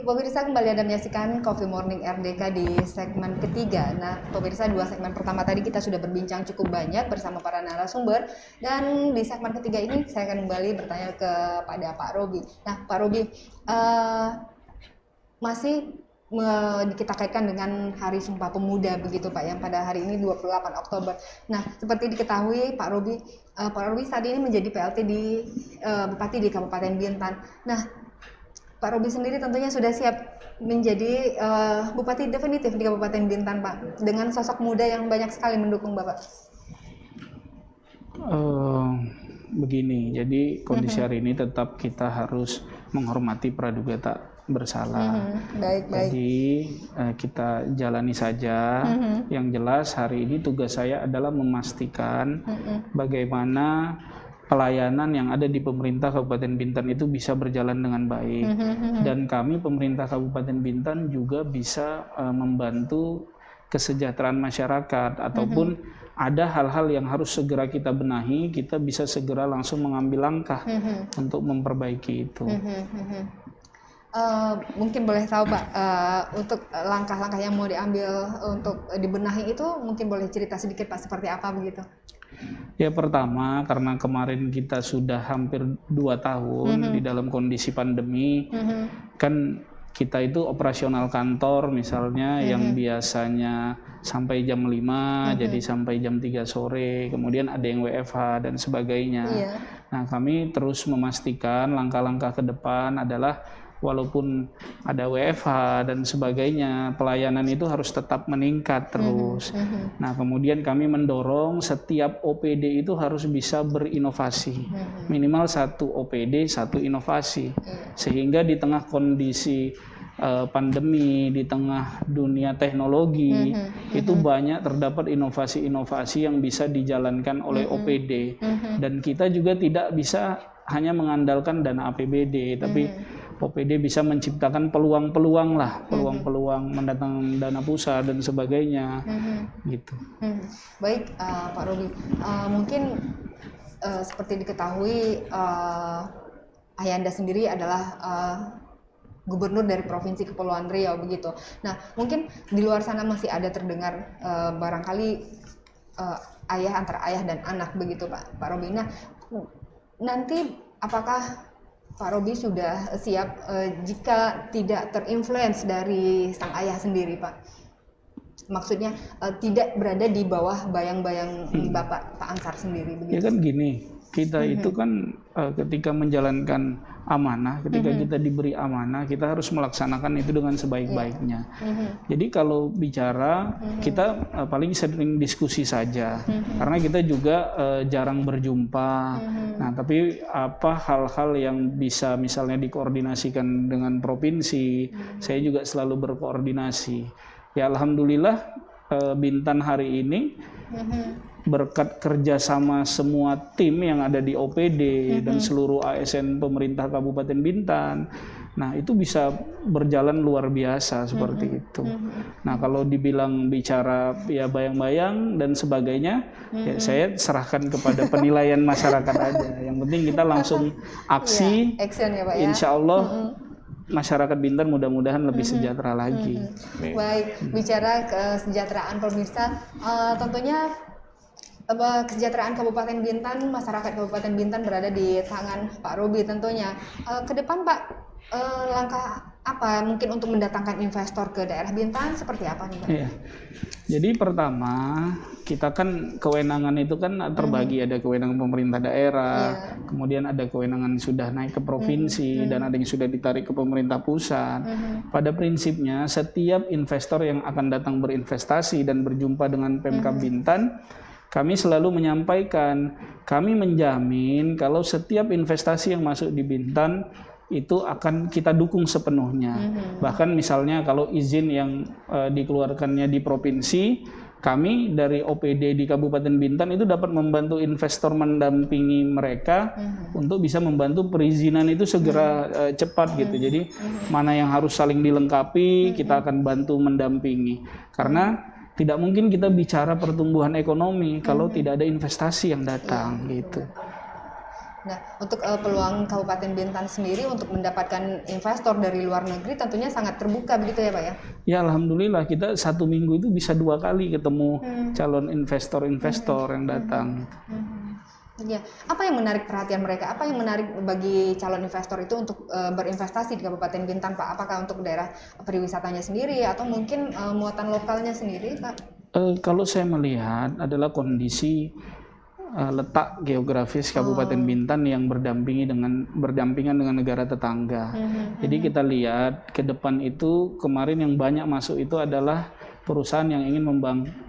pemirsa, kembali Anda menyaksikan Coffee Morning RDK di segmen ketiga. Nah, pemirsa, dua segmen pertama tadi kita sudah berbincang cukup banyak bersama para narasumber. Dan di segmen ketiga ini saya akan kembali bertanya kepada Pak Robi. Nah, Pak Robi, masih kita kaitkan dengan Hari Sumpah Pemuda begitu Pak, yang pada hari ini 28 Oktober. Nah, seperti diketahui Pak Robi saat ini menjadi PLT di Bupati di Kabupaten Bintan. Nah, Pak Robi sendiri tentunya sudah siap menjadi Bupati definitif di Kabupaten Bintan, Pak, dengan sosok muda yang banyak sekali mendukung Bapak. Begini, jadi kondisi hari ini tetap kita harus menghormati praduga tak bersalah. Baik. Jadi kita jalani saja. Yang jelas hari ini tugas saya adalah memastikan bagaimana pelayanan yang ada di pemerintah Kabupaten Bintan itu bisa berjalan dengan baik. Dan kami pemerintah Kabupaten Bintan juga bisa membantu kesejahteraan masyarakat, ataupun ada hal-hal yang harus segera kita benahi, kita bisa segera langsung mengambil langkah untuk memperbaiki itu. Mungkin boleh tahu Pak, untuk langkah-langkah yang mau diambil untuk dibenahi itu mungkin boleh cerita sedikit Pak, seperti apa begitu? Ya, pertama karena kemarin kita sudah hampir 2 tahun di dalam kondisi pandemi, kan kita itu operasional kantor misalnya yang biasanya sampai jam 5 jadi sampai jam 3 sore, kemudian ada yang WFH dan sebagainya. Nah, kami terus memastikan langkah-langkah ke depan adalah walaupun ada WFH dan sebagainya, pelayanan itu harus tetap meningkat terus. Nah, kemudian kami mendorong setiap OPD itu harus bisa berinovasi. Minimal 1 OPD, 1 inovasi. Sehingga di tengah kondisi pandemi, di tengah dunia teknologi, itu banyak terdapat inovasi-inovasi yang bisa dijalankan oleh OPD. Dan kita juga tidak bisa hanya mengandalkan dana APBD, tapi OPD bisa menciptakan peluang-peluang lah, peluang-peluang mendatangkan dana pusat dan sebagainya, gitu. Baik, Pak Robi, mungkin seperti diketahui Ayanda sendiri adalah gubernur dari Provinsi Kepulauan Riau begitu. Nah, mungkin di luar sana masih ada terdengar barangkali antara ayah dan anak begitu Pak Robi. Nah, nanti apakah Pak Robi sudah siap jika tidak terinfluence dari sang ayah sendiri, Pak? Maksudnya tidak berada di bawah bayang-bayang Bapak Pak Ansar sendiri begitu. Ya kan gini, kita itu kan ketika menjalankan amanah, ketika kita diberi amanah, kita harus melaksanakan itu dengan sebaik-baiknya. Jadi kalau bicara, kita paling sering diskusi saja, karena kita juga jarang berjumpa. Nah, tapi apa hal-hal yang bisa misalnya dikoordinasikan dengan provinsi, saya juga selalu berkoordinasi. Ya, alhamdulillah Bintan hari ini berkat kerjasama semua tim yang ada di OPD dan seluruh ASN pemerintah Kabupaten Bintan, nah itu bisa berjalan luar biasa seperti itu. Nah, kalau dibilang bicara ya bayang-bayang dan sebagainya, ya saya serahkan kepada penilaian masyarakat aja. Yang penting kita langsung aksi, action ya Pak ya. Insya Allah masyarakat Bintan mudah-mudahan lebih sejahtera lagi. Baik, bicara kesejahteraan pemirsa, tentunya kesejahteraan Kabupaten Bintan, masyarakat Kabupaten Bintan berada di tangan Pak Robi tentunya. Ke depan Pak, langkah apa mungkin untuk mendatangkan investor ke daerah Bintan seperti apa nih Pak? Iya. Jadi pertama, kita kan kewenangan itu kan terbagi, ada kewenangan pemerintah daerah, kemudian ada kewenangan sudah naik ke provinsi, dan ada yang sudah ditarik ke pemerintah pusat. Pada prinsipnya, setiap investor yang akan datang berinvestasi dan berjumpa dengan Pemkab Bintan, kami selalu menyampaikan, kami menjamin kalau setiap investasi yang masuk di Bintan itu akan kita dukung sepenuhnya. Bahkan misalnya kalau izin yang dikeluarkannya di provinsi, kami dari OPD di Kabupaten Bintan itu dapat membantu investor mendampingi mereka untuk bisa membantu perizinan itu segera cepat gitu. Jadi mana yang harus saling dilengkapi, kita akan bantu mendampingi. Karena tidak mungkin kita bicara pertumbuhan ekonomi kalau tidak ada investasi yang datang gitu. Nah, untuk peluang Kabupaten Bintan sendiri untuk mendapatkan investor dari luar negeri tentunya sangat terbuka begitu ya Pak ya? Ya alhamdulillah kita 1 minggu itu bisa 2 kali ketemu calon investor-investor yang datang. Ya, apa yang menarik perhatian mereka? Apa yang menarik bagi calon investor itu untuk berinvestasi di Kabupaten Bintan Pak? Apakah untuk daerah pariwisatanya sendiri atau mungkin muatan lokalnya sendiri Pak? Kalau saya melihat adalah kondisi letak geografis Kabupaten Bintan yang berdampingan dengan negara tetangga. Jadi kita lihat ke depan itu kemarin yang banyak masuk itu adalah perusahaan yang ingin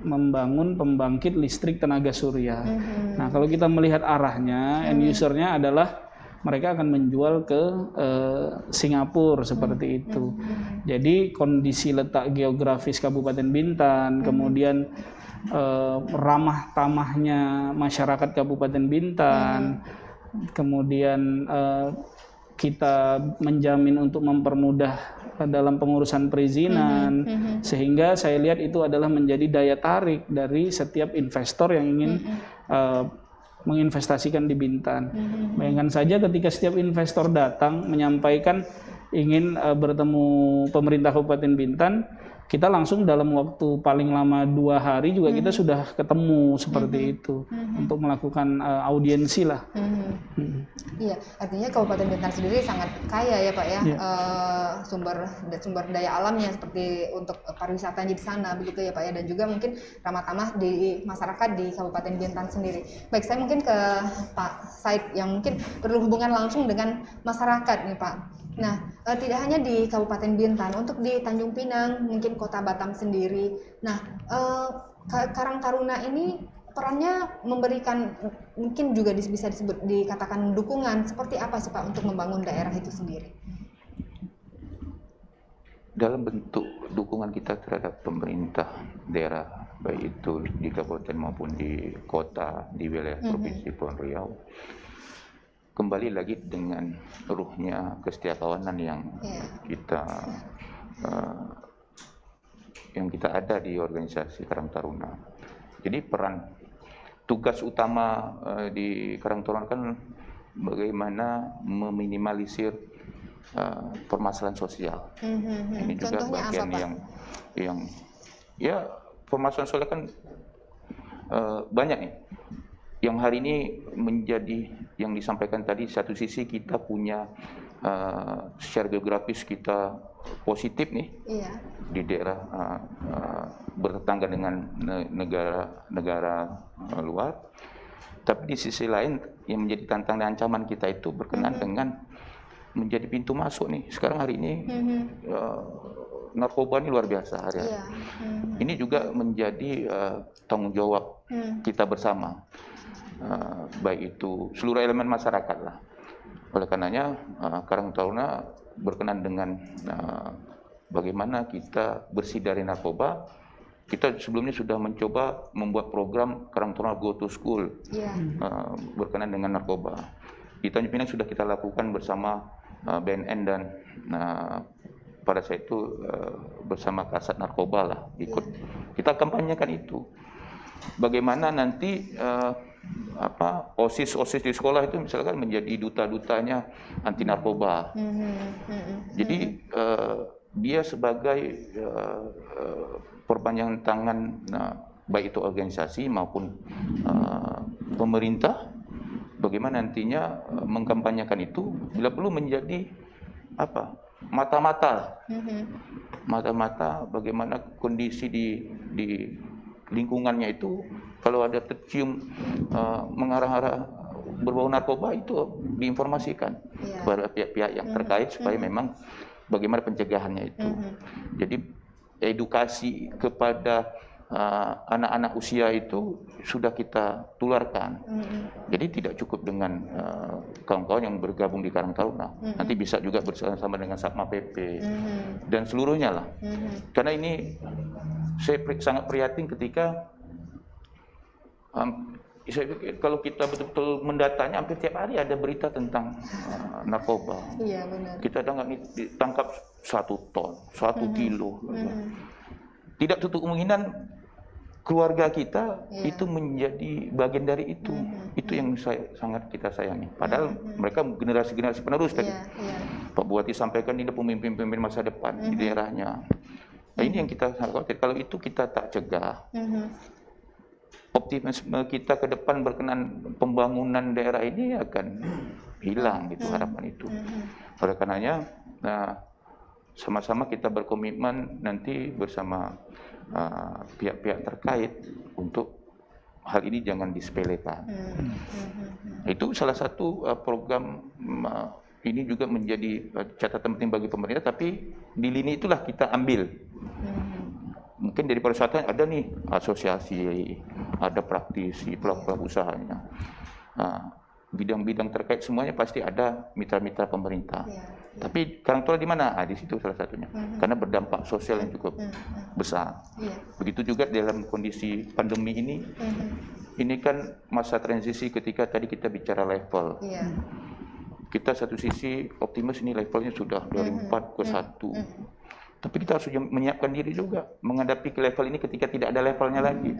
membangun pembangkit listrik tenaga surya. Nah, kalau kita melihat arahnya, end usernya adalah mereka akan menjual ke Singapura seperti itu. Jadi kondisi letak geografis Kabupaten Bintan, kemudian ramah tamahnya masyarakat Kabupaten Bintan, kemudian kita menjamin untuk mempermudah dalam pengurusan perizinan, sehingga saya lihat itu adalah menjadi daya tarik dari setiap investor yang ingin menginvestasikan di Bintan. Bayangkan saja ketika setiap investor datang menyampaikan ingin bertemu pemerintah Kabupaten Bintan, kita langsung dalam waktu paling lama 2 hari juga kita sudah ketemu seperti itu untuk melakukan audiensi lah. Iya, artinya Kabupaten Bintan sendiri sangat kaya ya Pak ya, sumber daya alamnya seperti untuk pariwisatanya di sana begitu ya Pak ya, dan juga mungkin ramah tamah di masyarakat di Kabupaten Bintan sendiri. Baik, saya mungkin ke Pak Said yang mungkin berhubungan langsung dengan masyarakat nih Pak. Nah, tidak hanya di Kabupaten Bintan, untuk di Tanjung Pinang, mungkin Kota Batam sendiri. Nah, Karang Taruna ini perannya memberikan, mungkin juga bisa dikatakan dukungan. Seperti apa sih Pak untuk membangun daerah itu sendiri? Dalam bentuk dukungan kita terhadap pemerintah daerah, baik itu di kabupaten maupun di kota, di wilayah Provinsi Kepulauan Riau, kembali lagi dengan ruhnya kesetiakawanan yang kita ada di organisasi Karang Taruna. Jadi tugas utama di Karang Taruna kan bagaimana meminimalisir permasalahan sosial. Ini juga contohnya bagian apa, yang ya permasalahan sosial kan banyak nih. Yang hari ini menjadi yang disampaikan tadi, satu sisi kita punya secara geografis kita positif nih di daerah bertetangga dengan negara luar, tapi di sisi lain yang menjadi tantangan dan ancaman kita itu berkenaan dengan menjadi pintu masuk nih. Sekarang hari ini narkoba ini luar biasa hari-hari. Ini juga menjadi tanggung jawab kita bersama. Baik itu seluruh elemen masyarakat lah. Oleh karenanya Karang Taruna berkenan dengan bagaimana kita bersih dari narkoba. Kita sebelumnya sudah mencoba membuat program Karang Taruna Go to School berkenan dengan narkoba. Di Tanjung Pinang sudah kita lakukan bersama BNN dan pada saat itu bersama Kasat Narkoba lah ikut. Kita kampanyekan itu. Bagaimana nanti OSIS di sekolah itu misalkan menjadi duta-dutanya anti narkoba. Jadi dia sebagai perpanjangan tangan baik itu organisasi maupun pemerintah, bagaimana nantinya mengkampanyekan itu bila perlu menjadi mata-mata bagaimana kondisi di lingkungannya itu. Kalau ada tercium mengarah-arah berbau narkoba itu diinformasikan kepada pihak-pihak yang terkait supaya memang bagaimana pencegahannya itu. Jadi edukasi kepada anak-anak usia itu sudah kita tularkan. Jadi tidak cukup dengan kawan-kawan yang bergabung di Karang Taruna. Nanti bisa juga bersama dengan Satma PP dan seluruhnya lah. Karena ini saya sangat prihatin ketika kalau kita betul-betul mendatanya, hampir tiap hari ada berita tentang narkoba. Iya, benar. Kita ditangkap 1 ton, 1 kilo. Tidak tutup kemungkinan keluarga kita itu menjadi bagian dari itu. Itu yang sangat kita sayangi. Padahal mereka generasi-generasi penerus tadi. Pak Bupati sampaikan ini pemimpin-pemimpin masa depan di daerahnya. Nah, ini yang kita khawatir. Kalau itu kita tak cegah, optimisme kita ke depan berkenan pembangunan daerah ini akan hilang gitu harapan itu. Oleh karenanya, sama-sama kita berkomitmen nanti bersama pihak-pihak terkait untuk hal ini jangan disepelekan. Itu salah satu program ini juga menjadi catatan penting bagi pemerintah, tapi di lini itulah kita ambil. Mungkin dari pariwisata ada nih asosiasi, ada praktisi, pelaku usahanya. Bidang-bidang terkait semuanya pasti ada mitra-mitra pemerintah. Tapi Karangtol di mana? Di situ salah satunya. Karena berdampak sosial yang cukup besar. Begitu juga dalam kondisi pandemi ini. Ini kan masa transisi ketika tadi kita bicara level. Kita satu sisi optimis ini levelnya sudah dari 4 ke 1. Tapi kita harus menyiapkan diri juga menghadapi ke level ini ketika tidak ada levelnya lagi.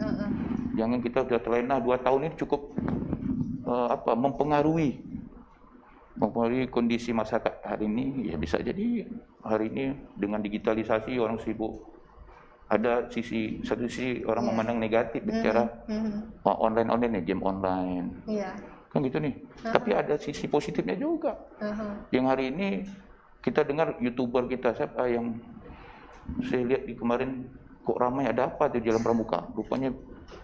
Jangan kita sudah terlena 2 tahun ini cukup mempengaruhi kondisi masyarakat hari ini. Ya bisa jadi hari ini dengan digitalisasi orang sibuk. Ada satu sisi orang memandang negatif bicara online game online. Kan gitu nih. Tapi ada sisi positifnya juga. Yang hari ini kita dengar YouTuber kita siapa yang saya lihat di kemarin kok ramai, ada apa di Jalan Pramuka? Rupanya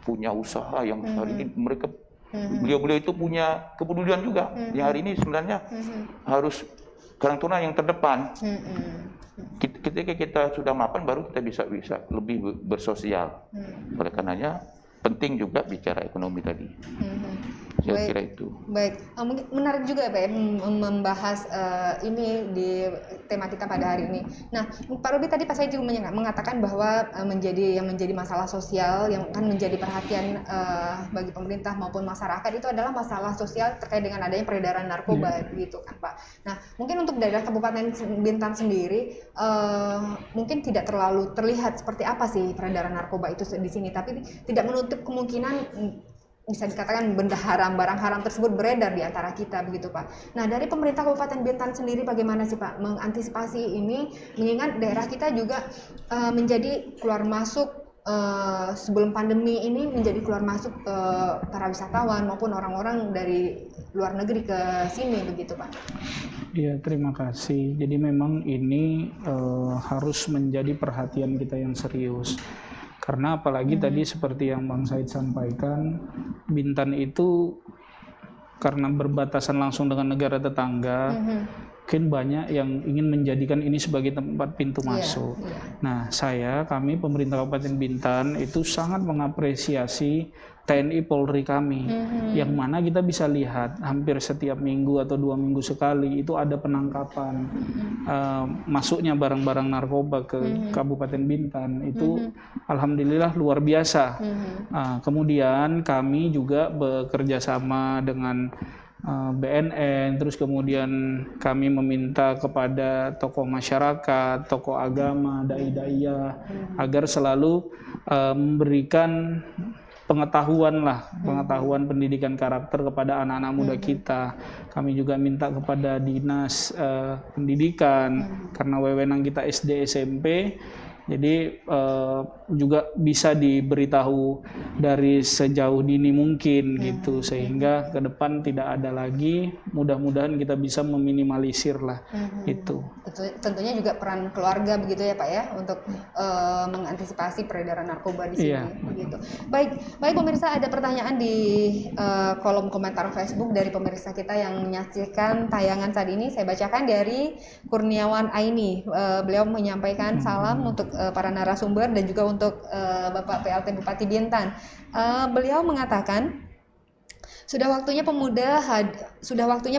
punya usaha yang hari ini mereka beliau-beliau itu punya kepedulian juga. Yang hari ini sebenarnya harus Karangtuna yang terdepan. Ketika kita sudah mapan baru kita bisa lebih bersosial. Oleh karenanya penting juga bicara ekonomi tadi. Saya kira itu. Baik, mungkin menarik juga Pak ya membahas ini di tematika pada hari ini. Nah, Pak Robi tadi Pak Said juga mengatakan bahwa yang menjadi masalah sosial yang akan menjadi perhatian bagi pemerintah maupun masyarakat itu adalah masalah sosial terkait dengan adanya peredaran narkoba gitu kan Pak. Nah, mungkin untuk daerah Kabupaten Bintan sendiri mungkin tidak terlalu terlihat seperti apa sih peredaran narkoba itu di sini, tapi tidak menutup kemungkinan bisa dikatakan benda haram, barang haram tersebut beredar di antara kita begitu Pak. Nah, dari pemerintah Kabupaten Bintan sendiri bagaimana sih Pak mengantisipasi ini, mengingat daerah kita juga menjadi keluar masuk sebelum pandemi ini menjadi keluar masuk para wisatawan maupun orang-orang dari luar negeri ke sini begitu Pak. Iya, terima kasih. Jadi memang ini harus menjadi perhatian kita yang serius. Karena apalagi tadi seperti yang Bang Said sampaikan, Bintan itu karena berbatasan langsung dengan negara tetangga, mungkin banyak yang ingin menjadikan ini sebagai tempat pintu masuk. Nah, kami pemerintah Kabupaten Bintan itu sangat mengapresiasi TNI Polri kami, yang mana kita bisa lihat hampir setiap minggu atau 2 minggu sekali itu ada penangkapan masuknya barang-barang narkoba ke Kabupaten Bintan. Itu alhamdulillah luar biasa. Kemudian kami juga bekerja sama dengan BNN, terus kemudian kami meminta kepada tokoh masyarakat, tokoh agama, dai-daiyah agar selalu memberikan pengetahuan pendidikan karakter kepada anak-anak muda kita. Kami juga minta kepada dinas pendidikan karena wewenang kita SD SMP. Jadi juga bisa diberitahu dari sejauh dini mungkin gitu, sehingga ke depan tidak ada lagi. Mudah-mudahan kita bisa meminimalisir lah itu. Tentunya juga peran keluarga begitu ya Pak ya untuk mengantisipasi peredaran narkoba di sini. Begitu. Baik pemirsa, ada pertanyaan di kolom komentar Facebook dari pemirsa kita yang menyaksikan tayangan saat ini. Saya bacakan dari Kurniawan Aini. Beliau menyampaikan salam untuk para narasumber dan juga untuk Bapak PLT Bupati Bintan. Beliau mengatakan sudah waktunya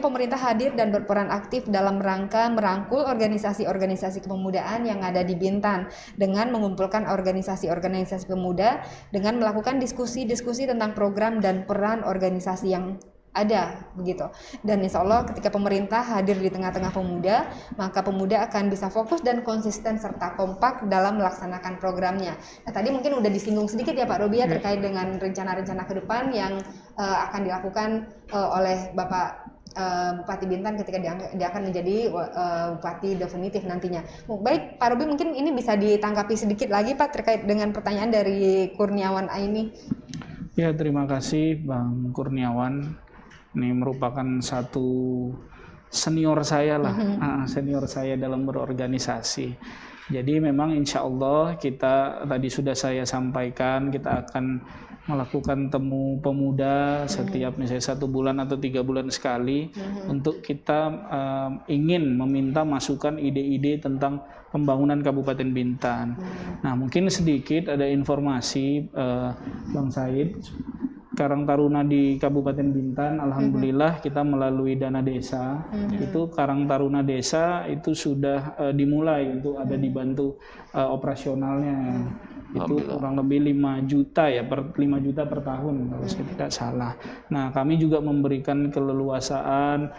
pemerintah hadir dan berperan aktif dalam rangka merangkul organisasi-organisasi kepemudaan yang ada di Bintan dengan mengumpulkan organisasi-organisasi pemuda dengan melakukan diskusi-diskusi tentang program dan peran organisasi yang ada begitu. Dan insya Allah ketika pemerintah hadir di tengah-tengah pemuda, maka pemuda akan bisa fokus dan konsisten serta kompak dalam melaksanakan programnya. Nah, tadi mungkin udah disinggung sedikit ya Pak Robi ya terkait dengan rencana-rencana ke depan yang akan dilakukan oleh Bapak Bupati Bintan ketika dia akan menjadi bupati definitif nantinya. Baik Pak Robi, mungkin ini bisa ditanggapi sedikit lagi Pak terkait dengan pertanyaan dari Kurniawan Aini. Ya, terima kasih Bang Kurniawan. Ini merupakan satu senior saya lah, senior saya dalam berorganisasi. Jadi memang insya Allah kita tadi sudah saya sampaikan, kita akan melakukan temu pemuda setiap misalnya 1 bulan atau 3 bulan sekali untuk kita ingin meminta masukan ide-ide tentang pembangunan Kabupaten Bintan. Nah, mungkin sedikit ada informasi Bang Said. Karang Taruna di Kabupaten Bintan, alhamdulillah kita melalui dana desa, itu Karang Taruna desa itu sudah dimulai untuk ada dibantu operasionalnya. Itu kurang lebih 5 juta ya, 5 juta per tahun kalau saya tidak salah. Nah, kami juga memberikan keleluasaan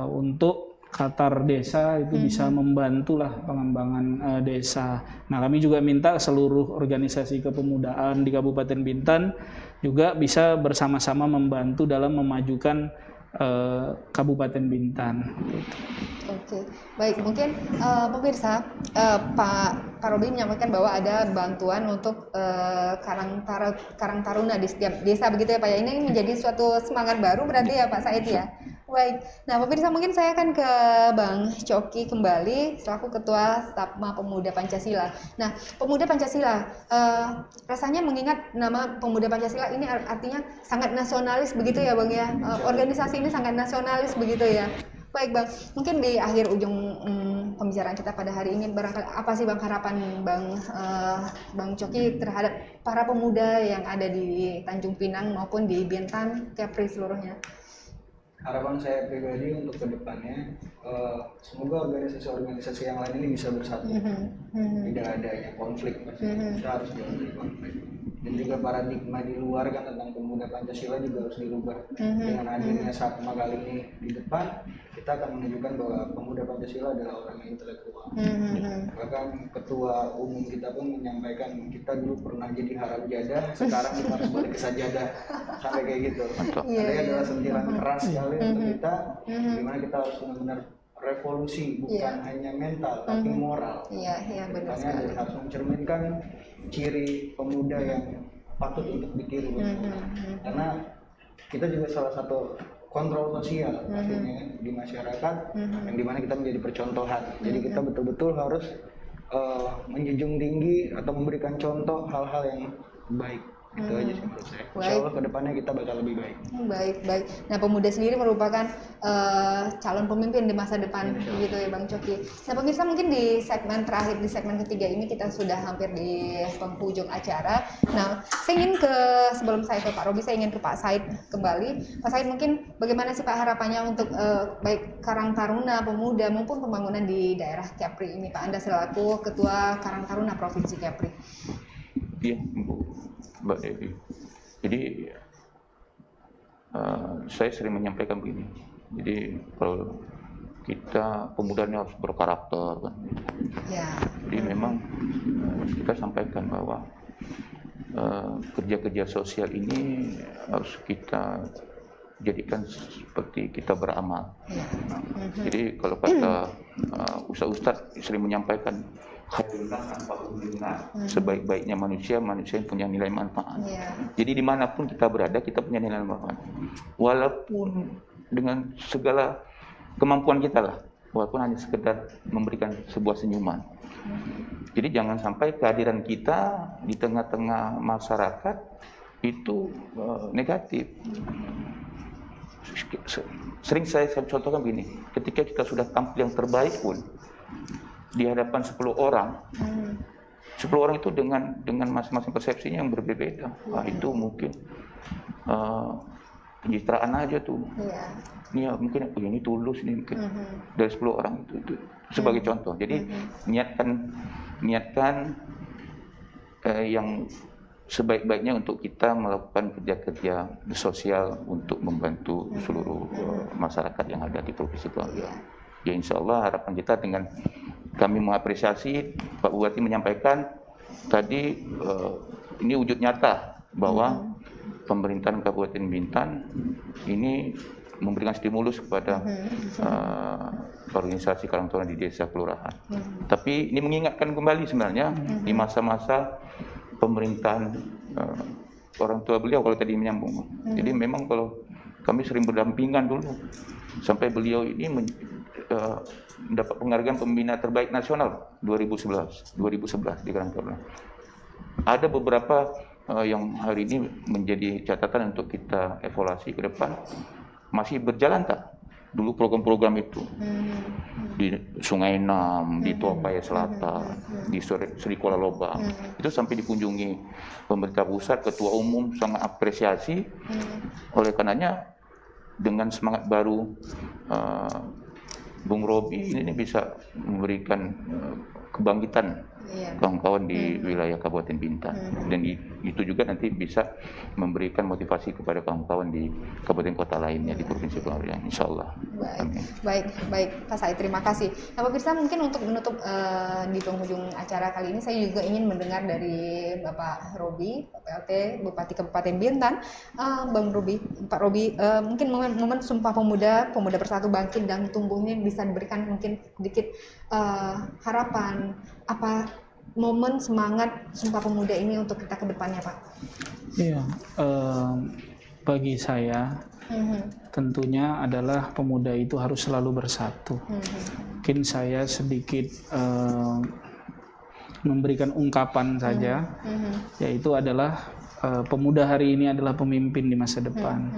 untuk Qatar desa itu bisa membantulah pengembangan desa. Nah, kami juga minta seluruh organisasi kepemudaan di Kabupaten Bintan juga bisa bersama-sama membantu dalam memajukan Kabupaten Bintan. Oke, baik. Mungkin pemirsa, Pak Robi menyampaikan bahwa ada bantuan untuk Karang Taruna di setiap desa begitu ya Pak ya. Ini menjadi suatu semangat baru berarti ya Pak Said ya. Baik, nah pemirsa mungkin saya akan ke Bang Coki kembali selaku Ketua Sapma Pemuda Pancasila. Nah, Pemuda Pancasila, rasanya mengingat nama Pemuda Pancasila ini artinya sangat nasionalis begitu ya Bang ya, organisasi ini sangat nasionalis begitu ya. Baik Bang, mungkin di akhir ujung pembicaraan kita pada hari ini, barangkali apa sih Bang harapan Bang Coki terhadap para pemuda yang ada di Tanjung Pinang maupun di Bintan, Kepri seluruhnya? Harapan saya pribadi untuk kedepannya, semoga organisasi-organisasi yang lain ini bisa bersatu, tidak adanya konflik, kita harus jauh dari konflik. Dan juga paradigma di luar kan tentang pemuda Pancasila juga harus dirubah. Dengan hadirnya Sapma kali ini di depan, kita akan menunjukkan bahwa pemuda Pancasila adalah orang yang intelektual. Bahkan ketua umum kita pun menyampaikan kita dulu pernah jadi haram jadah, sekarang kita harus balik ke sajadah, sampai kayak gitu. Ini adalah sentilan keras sekali untuk kita, dimana kita harus benar-benar revolusi, bukan hanya mental tapi moral. Benar sekali. Harus mencerminkan ciri pemuda yang patut untuk ditiru, karena kita juga salah satu kontrol sosial pastinya di masyarakat, yang dimana kita menjadi percontohan. Jadi kita betul-betul harus menjunjung tinggi atau memberikan contoh hal-hal yang baik. Itu aja sih menurut saya. Insya Allah kedepannya kita bakal lebih baik. Baik. Nah, pemuda sendiri merupakan calon pemimpin di masa depan, begitu ya Bang Coki. Nah, pemirsa mungkin di segmen terakhir, di segmen ketiga ini kita sudah hampir di penghujung acara. Nah, sebelum saya ke Pak Robi, saya ingin ke Pak Said kembali. Pak Said, mungkin bagaimana sih Pak harapannya untuk baik Karang Taruna, pemuda maupun pembangunan di daerah Kepri ini, Pak? Anda selaku Ketua Karang Taruna Provinsi Kepri. Iya, Mbak Devi. Jadi saya sering menyampaikan begini. Jadi kalau kita pemudanya harus berkarakter kan. Jadi memang kita sampaikan bahwa kerja-kerja sosial ini harus kita jadikan seperti kita beramal. Jadi kalau kata Ustadz sering menyampaikan sebaik-baiknya manusia yang punya nilai manfaat. Jadi dimanapun kita berada, kita punya nilai manfaat. Walaupun dengan segala kemampuan kita lah, walaupun hanya sekedar memberikan sebuah senyuman. Jadi jangan sampai kehadiran kita di tengah-tengah masyarakat itu negatif. Sering saya contohkan begini, ketika kita sudah tampil yang terbaik pun di hadapan 10 orang, 10 orang itu dengan masing-masing persepsinya yang berbeda. Itu mungkin pencitraan aja tuh. Ini ya, mungkin ini tulus nih mungkin dari 10 orang itu sebagai contoh. Jadi niatkan yang sebaik-baiknya untuk kita melakukan kerja-kerja sosial untuk membantu seluruh masyarakat yang ada di Provinsi Kepulauan Riau. Ya insya Allah harapan kita dengan kami mengapresiasi Pak Bupati menyampaikan tadi ini wujud nyata bahwa pemerintahan Kabupaten Bintan ini memberikan stimulus kepada organisasi karang taruna di desa kelurahan. Tapi ini mengingatkan kembali sebenarnya di masa-masa pemerintahan orang tua beliau kalau tadi menyambung. Jadi memang kalau kami sering berdampingan dulu sampai beliau ini mendapat penghargaan pembina terbaik nasional 2011 di Karang Taruna. Ada beberapa yang hari ini menjadi catatan untuk kita evaluasi ke depan. Masih berjalan tak dulu program-program itu di Sungai Enam, di Tuapaya Selatan, di Sri Kuala Lobang, itu sampai dikunjungi pemerintah pusat, ketua umum sangat apresiasi. Oleh karenanya dengan semangat baru Bung Robi ini bisa memberikan kebangkitan kawan-kawan di wilayah Kabupaten Bintan, dan itu juga nanti bisa memberikan motivasi kepada kawan-kawan di kabupaten kota lainnya di Provinsi Kepulauan Riau, insya Allah. Baik Pak Said, terima kasih. Nah pemirsa, mungkin untuk menutup di penghujung acara kali ini saya juga ingin mendengar dari Bapak Robi, PLT Bupati Kabupaten Bintan, Bang Robi, Pak Robi, mungkin momen Sumpah Pemuda Bersatu Bangkit dan Tumbuh ini bisa diberikan mungkin sedikit harapan, apa momen semangat Sumpah Pemuda ini untuk kita ke depannya, Pak? Iya, bagi saya tentunya adalah pemuda itu harus selalu bersatu. Mungkin saya sedikit memberikan ungkapan saja, yaitu adalah pemuda hari ini adalah pemimpin di masa depan,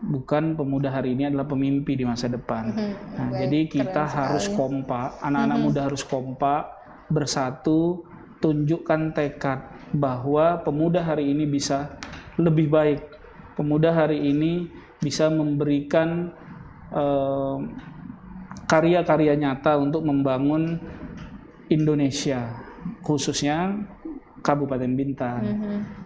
bukan pemuda hari ini adalah pemimpi di masa depan. Nah, jadi kita harus kompak, anak-anak muda harus kompak, bersatu, tunjukkan tekad bahwa pemuda hari ini bisa lebih baik. Pemuda hari ini bisa memberikan karya-karya nyata untuk membangun Indonesia, khususnya Kabupaten Bintan.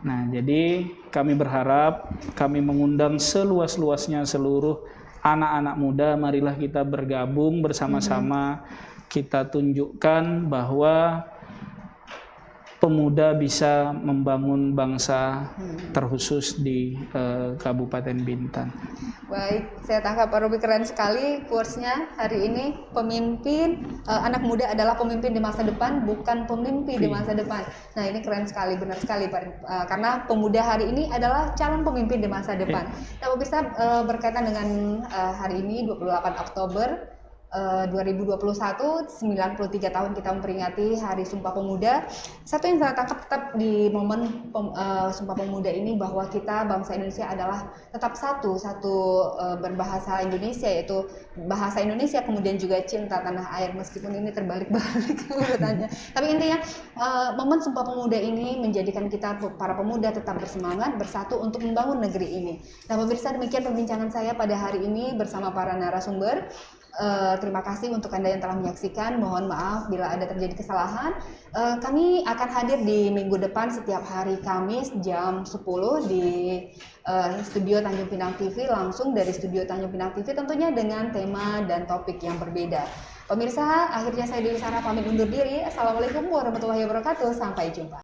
Nah, jadi kami berharap, kami mengundang seluas-luasnya seluruh anak-anak muda, marilah kita bergabung bersama-sama, kita tunjukkan bahwa pemuda bisa membangun bangsa, terkhusus di Kabupaten Bintan. Baik, saya tangkap Pak Robi, keren sekali quotes-nya hari ini. Pemimpin, anak muda adalah pemimpin di masa depan, bukan pemimpi di masa depan. Nah ini keren sekali, benar sekali Pak. Karena pemuda hari ini adalah calon pemimpin di masa depan. Nah bisa berkaitan dengan hari ini 28 Oktober 2021, 93 tahun kita memperingati Hari Sumpah Pemuda. Satu yang saya tangkap tetap di momen Sumpah Pemuda ini bahwa kita bangsa Indonesia adalah tetap satu berbahasa Indonesia, yaitu bahasa Indonesia, kemudian juga cinta tanah air, meskipun ini terbalik-balik urutannya. Tapi intinya momen Sumpah Pemuda ini menjadikan kita para pemuda tetap bersemangat, bersatu untuk membangun negeri ini. Nah pemirsa, demikian perbincangan saya pada hari ini bersama para narasumber. Terima kasih untuk Anda yang telah menyaksikan. Mohon maaf bila ada terjadi kesalahan. Kami akan hadir di minggu depan setiap hari Kamis jam 10 di studio Tanjung Pinang TV, langsung dari studio Tanjung Pinang TV, tentunya dengan tema dan topik yang berbeda. Pemirsa, akhirnya saya Dewi Sarah pamit undur diri. Assalamualaikum warahmatullahi wabarakatuh. Sampai jumpa.